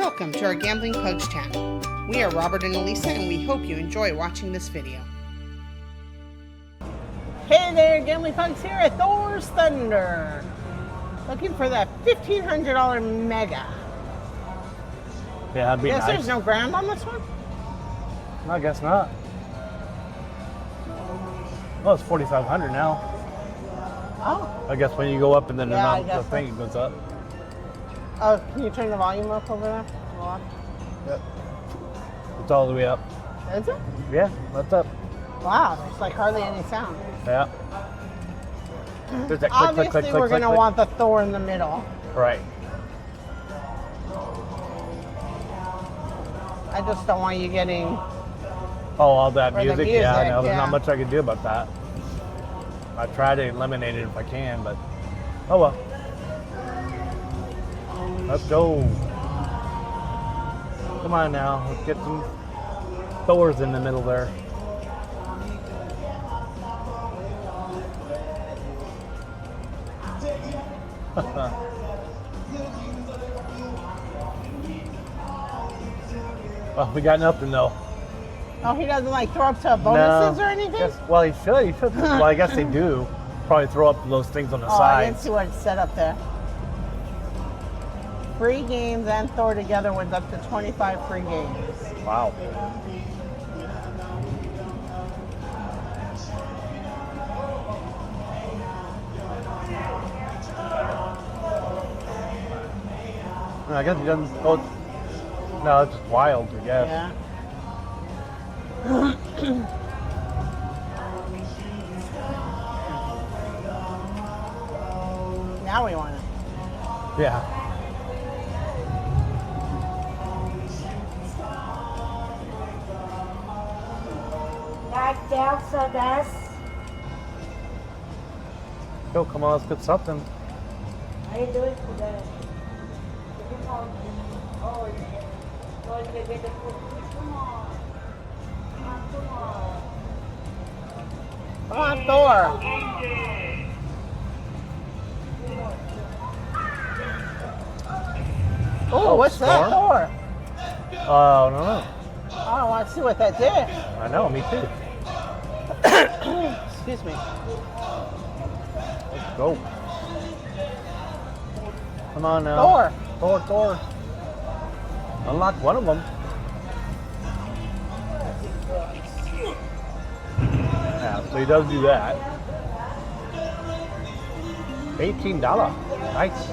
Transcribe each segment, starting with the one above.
Welcome to our Gambling Pugs channel. We are Robert and Elisa, and we hope you enjoy watching this video. Hey there, Gambling Pugs here at Thor's Thunder. Looking for that $1,500 mega. Yeah, that'd be nice. There's no ground on this one? I guess not. Well, it's 4,500 now. Oh. I guess when you go up and then the thing so. goes up. Oh, can you turn the volume up over there? Yep. It's all the way up. Is it? Yeah, that's up. Wow, there's like hardly any sound. Yeah. There's that click, Obviously, click, click, we're click, going to click. want the Thor in the middle. Right. I just don't want you getting... Oh, all that For the music? Yeah, I know. music, There's yeah. not much I can do about that. I try to eliminate it if I can, but oh well. Let's go. Come on now. Let's get some Thors in the middle there. Well, we got nothing though. Oh, he doesn't like throw up to bonuses or anything? Well, he should. He should. Well, I guess they do. Probably throw up those things on the I didn't sides. see what it said up there. Free games and Thor together with up to 25 free games. Wow. I guess he doesn't. Oh, no, it's just wild, I guess. Yeah. Now we want it. Yeah. Go, come on, let's get something. How you doing today? Oh, you get the food. Come on. Come on, Thor. Oh, what's that, Thor? Oh, no. I want to see what that did. I know, me too. Excuse me. Let's go. Come on now. Thor. Unlock one of them. Yeah, so he does do that. $18. Nice.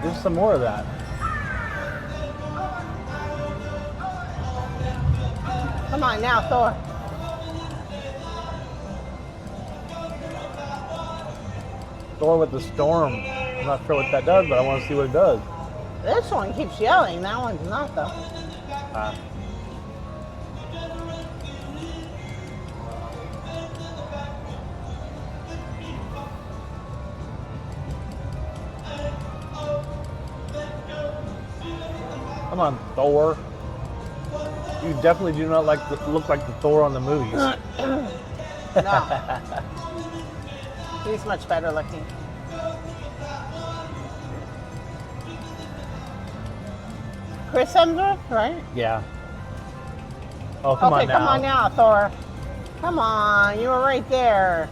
There's some more of that. Come on now, Thor. Thor with the storm. I'm not sure what that does, but I want to see what it does. This one keeps yelling. That one's not, though. Come on, Thor. You definitely do not look like the Thor on the movies. No. He's much better looking. Chris Hemsworth, right? Yeah. Oh, come on now. Come on now, Thor. Come on, you were right there.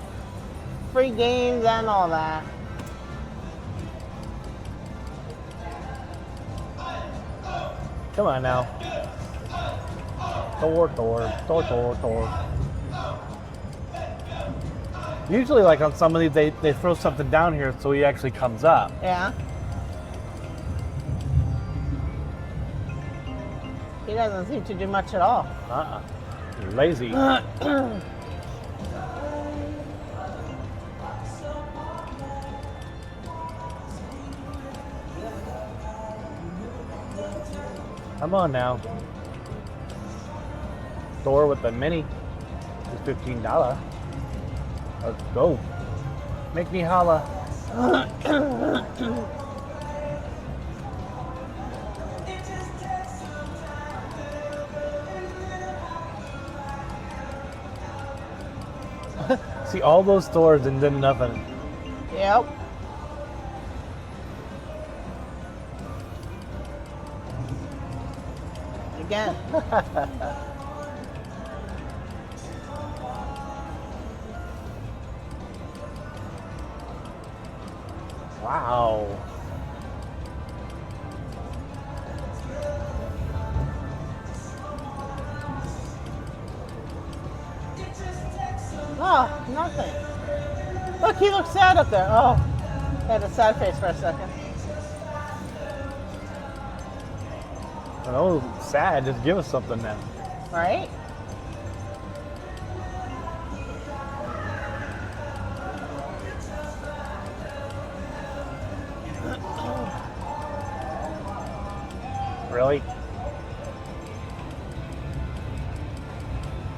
Free games and all that. Come on now. Thor. Usually, like on some of these, they throw something down here so he actually comes up. Yeah. He doesn't seem to do much at all. You're lazy. Come on now. Thor with the mini is $15. Let's go. Make me holla. See all those stores and then nothing. Yep. Again. Wow. Oh, nothing. Look, he looks sad up there. Oh, he had a sad face for a second. Oh, sad. Just give us something then. Right? Really?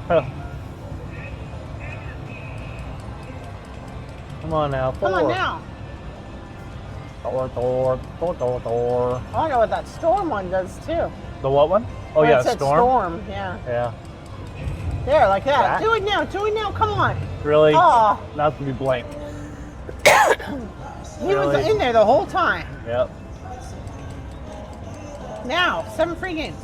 Huh. Come on now, Thor. Come on now. Thor. I know what that storm one does too. The what one? Oh When yeah, it said storm. yeah. Yeah. There, like that. That? Do it now. Do it now. Come on. Really? Oh, Not to be blamed. he was Really? in there the whole time. Yep. Now, 7 free games.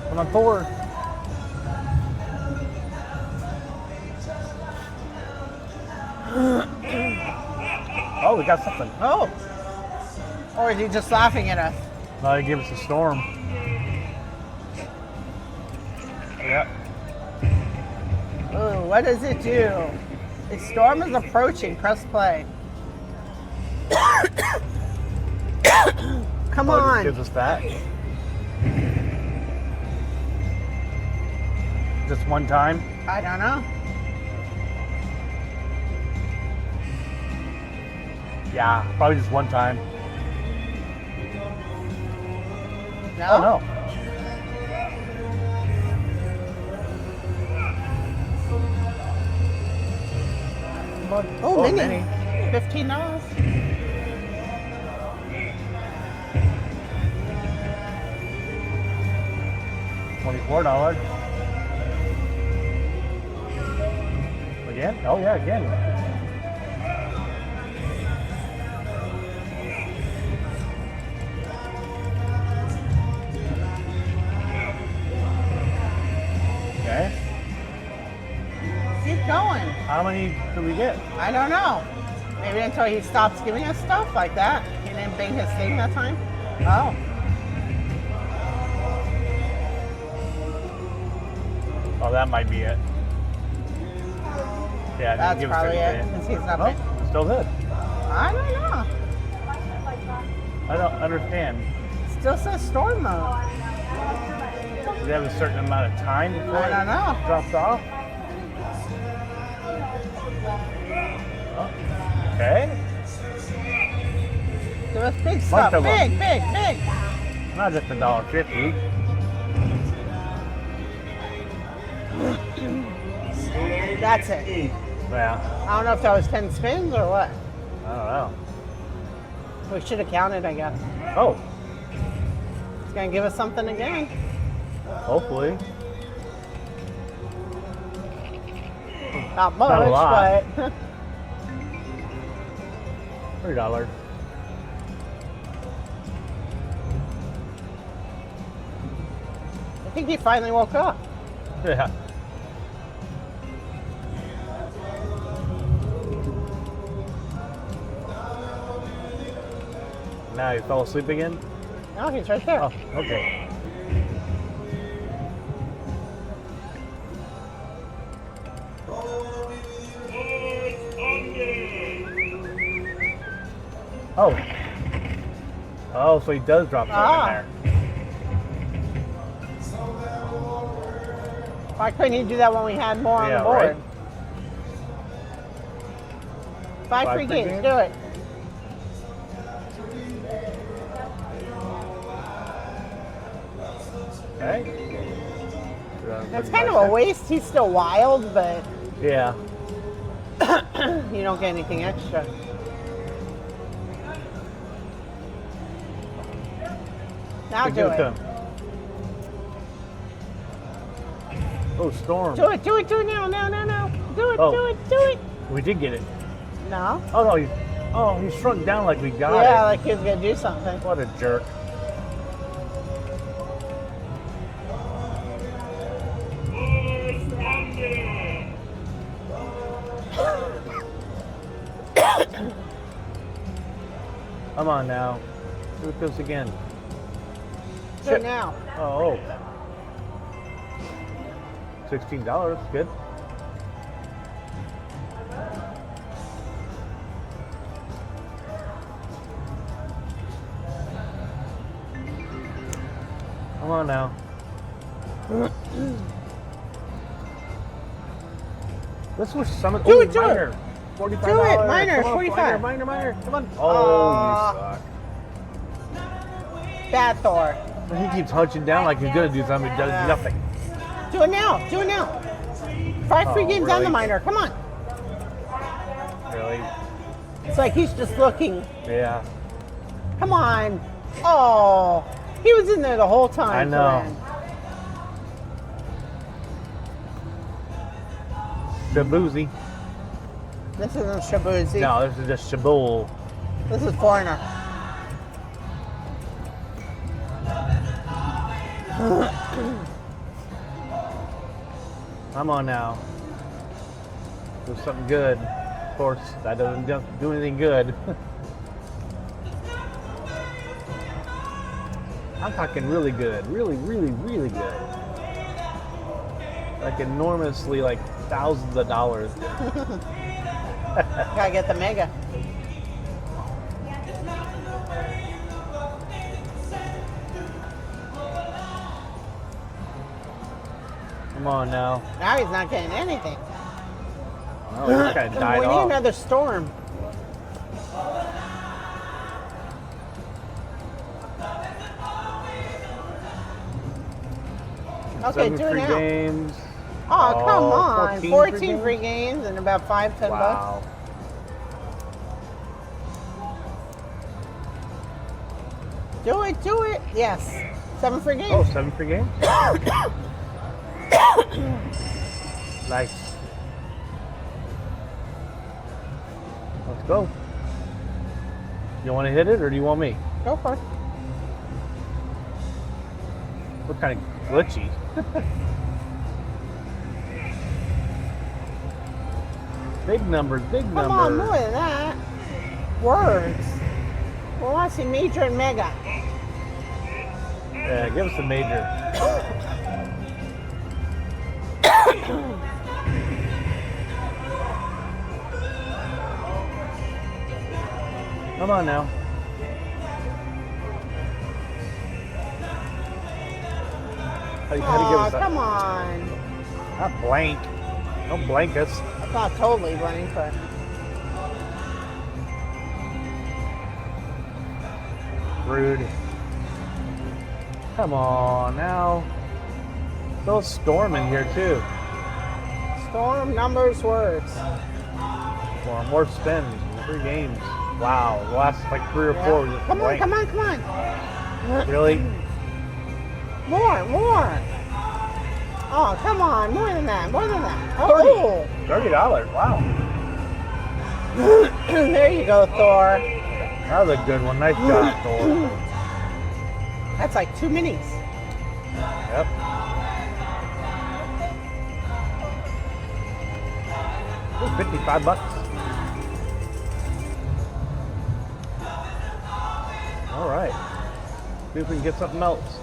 Come on, Thor. Oh, we got something. Oh. Or is he just laughing at us? Now he gave us a storm. Yep. Ooh, what does it do? The storm is approaching. Press play. Come Oh, it on. just gives us that. Just one time. I don't know. Yeah, probably just one time. No? Oh no. Oh, mini. mini. $15. $24. Again? Oh yeah, again. Okay. Keep going. How many do we get? I don't know. Maybe until he stops giving us stuff like that. He didn't bang his thing that time. Oh. Oh, that might be it. Yeah, it That's didn't give us probably it. anything. Since he's not Oh, bang- still good. I don't know. I don't understand. Still says storm mode. Do they have a certain amount of time before I don't know. it drops off? Oh, okay. Give us big stuff. of 'em. Big. Not just $1.50. That's it. Yeah, I don't know if that was 10 spins or what. I don't know. We should have counted, I guess. Oh, It's going to give us something again. hopefully. Not much, Not a lot. but $3. I think he finally woke up. Yeah. Now you fell asleep again? No, he's right there. Oh, okay. Oh. Oh, so he does drop something Ah. in there. Why couldn't he do that when we had more on Yeah, the board? right. Five free games, do it. Okay. That's kind of a waste. He's still wild, but Yeah. you don't get anything extra. Now Okay, do give it. to him. Oh, storm. Do it now. Do it, Oh. do it. We did get it. No? Oh no, he shrunk down like we got Yeah, it. like he was going to do something. What a jerk. Come on now. Do this again. Do it now. Oh. $16, good. Come on now. This was summit. Do Oh, it, do it. minor. $45. Do it, minor, Come on, 45. Minor. Come on. Oh, Aw. you suck. Bad Thor. He keeps hunching down like he's gonna do something. He does nothing. Do it now. 5 free Oh, games on the really? minor. Come on. Really? It's like he's just looking. Yeah. Come on. Oh, he was in there the whole time. I know. Shabuzi. This isn't Shabuzi. No, this is just Shabool. This is Foreigner. Come on now. Do something good. Of course, that doesn't do anything good. I'm talking really good. Really good. Like enormously, like thousands of dollars. Gotta get the mega. Come on now. Now he's not getting anything. Oh, this guy died We need off. another storm. Okay, 7 do it free now. games. Oh, come on. 14 free games and about $10. Wow. Do it. Yes. 7 free games. Oh, 7 free games? Nice. Let's go. You want to hit it or do you want me? Go for it. What kind of glitchy? Big numbers. Come on, more than that. Words. We want to see major and mega. Yeah, give us a major. Come on now. How do you give Oh, us that? come on. Not blank. Don't blank us. That's not totally blank, but Rude. Come on now. Throw a storm in here too. storm, numbers, words. Well, more spins, 3 games. Wow, the last like 3 or 4 was just Come on, blank. come on. Really? More. Oh, come on, more than that. Oh, $30. Wow. there you go, Thor. That was a good one. Nice job, Thor. That's like 2 minis. Yep. Ooh, $55. All right. See if we can get something else.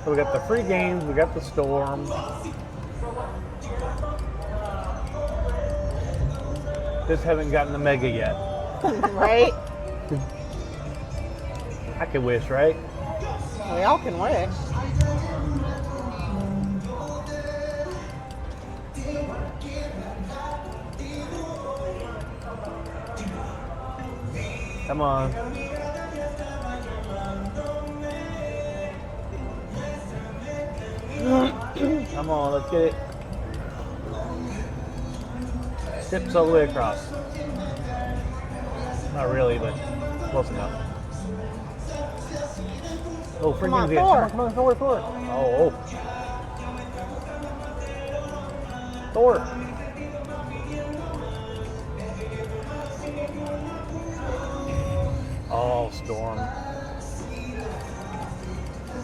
So we got the free games, we got the storm. Just haven't gotten the mega yet. Right? I could wish, right? We all can wish. Come on. Come on, let's get it. Tips all the way across. Not really, but close enough. Oh, freaking on, again. Thor. Come on, Thor. Oh. Thor. Oh, Storm.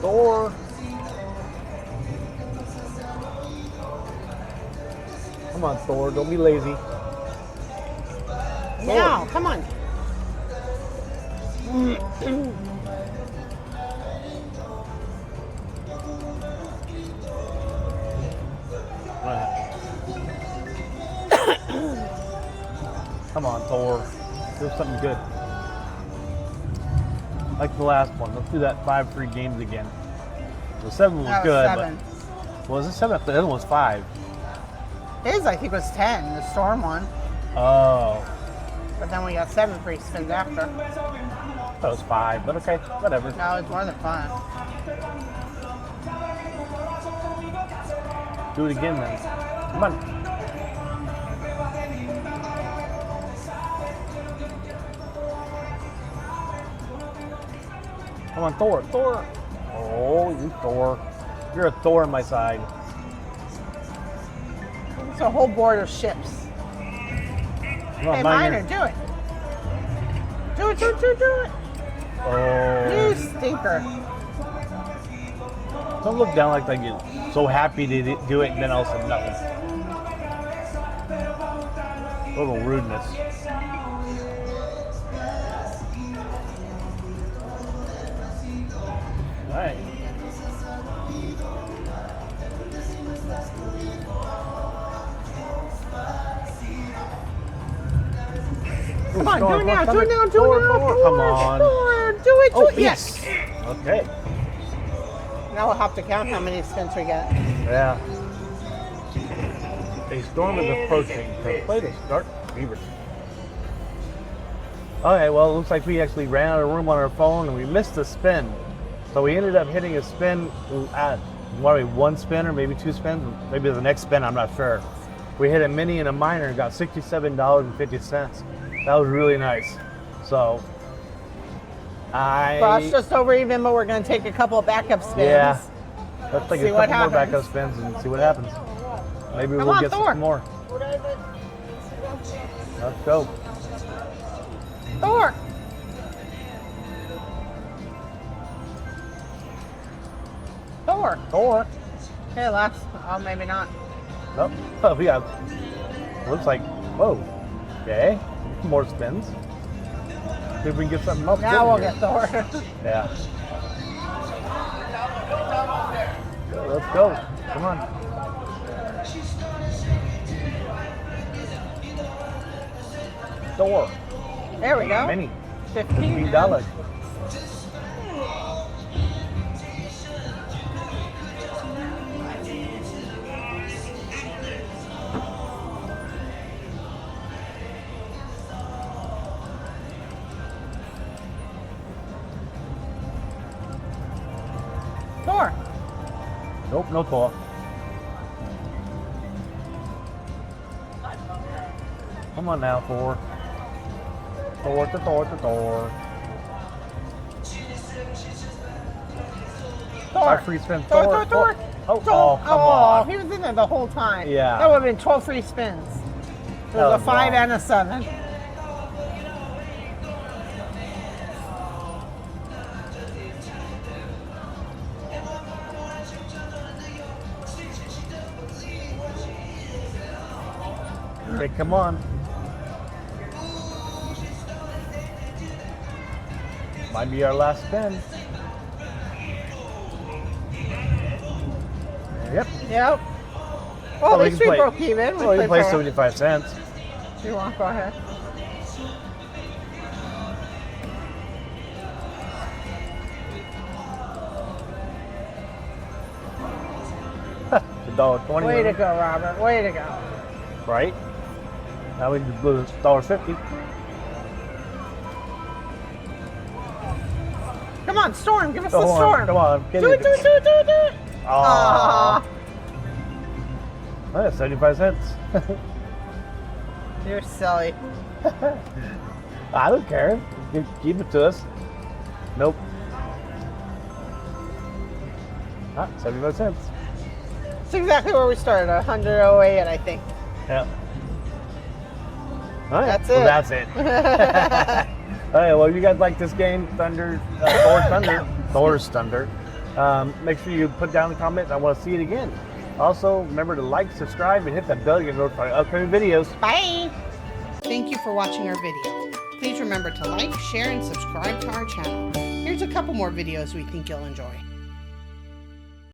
Thor. Come on, Thor. Don't be lazy. Now, come on. Come on, Thor. Do something good. Like the last one. Let's do that 5 free games again. The 7 was That was good, 7. but was it 7? The other one was 5. His, I think, was 10, the Storm one. Oh, But then we got 7 free spins after. that was 5, but okay, whatever. No, it's more than 5. Do it again then. Come on. Come on, Thor. Oh, you Thor. You're a Thor on my side. It's a whole board of ships. Come on, Hey, Miner. Miner, do it. Do it. Oh. You stinker. Don't look down like you're so happy to do it and then all of a sudden nothing. A little rudeness. All right. Come on, do it now. Thor. Come on. Do it. Oh, Yes. Okay. Now we'll have to count how many spins we get. Yeah. A storm is approaching. Play to start Beaver. Okay, well, it looks like we actually ran out of room on our phone and we missed a spin. So we ended up hitting a spin at one spin or maybe 2 spins. Maybe the next spin, I'm not sure. We hit a mini and a minor and got $67.50. That was really nice. So Well, it's just over even, but we're going to take a couple of backup spins. yeah. Let's take See a what couple more happens. backup spins and see what happens. Maybe Come we'll on, get Thor. some more. Let's go. Thor. Thor. Okay, last. Oh, maybe not. Nope. Oh, we got. Looks like. Whoa. Okay. More spins. See if we can get something else. Now we'll here. get Thor. Yeah. Let's go. Come on. Thor. There we go. Mini. $15. $15. Thor. Nope, no Thor. Come on now, Thor. Thor. Thor. 5 free spins. Thor. Oh, come on. He was in there the whole time. Yeah. That would have been 12 free spins. There's That a was 5 wrong. and a 7. Okay, come on. Might be our last spin. Yep. Yep. Well, Oh, at we least can we play- broke even. Well, you play for- 75 cents. You want to go ahead? $1.20. Way to go, Robert. Way to go. Right? Now we just blew $1.50. Come on, Storm. Give us Come the on, Storm. come on, get Do it. it, do it, do it, do it, do it. Aww. Oh, yeah, 75 cents. You're silly. I don't care. Keep it to us. Nope. 75 cents. It's exactly where we started, 108, I think. Yeah. All right. That's well, it. That's it. All right. Well, if you guys like this game, Thor's Thunder, make sure you put down the comment. I want to see it again. Also, remember to like, subscribe, and hit that bell to get notified of upcoming videos. Bye. Thank you for watching our video. Please remember to like, share, and subscribe to our channel. Here's a couple more videos we think you'll enjoy.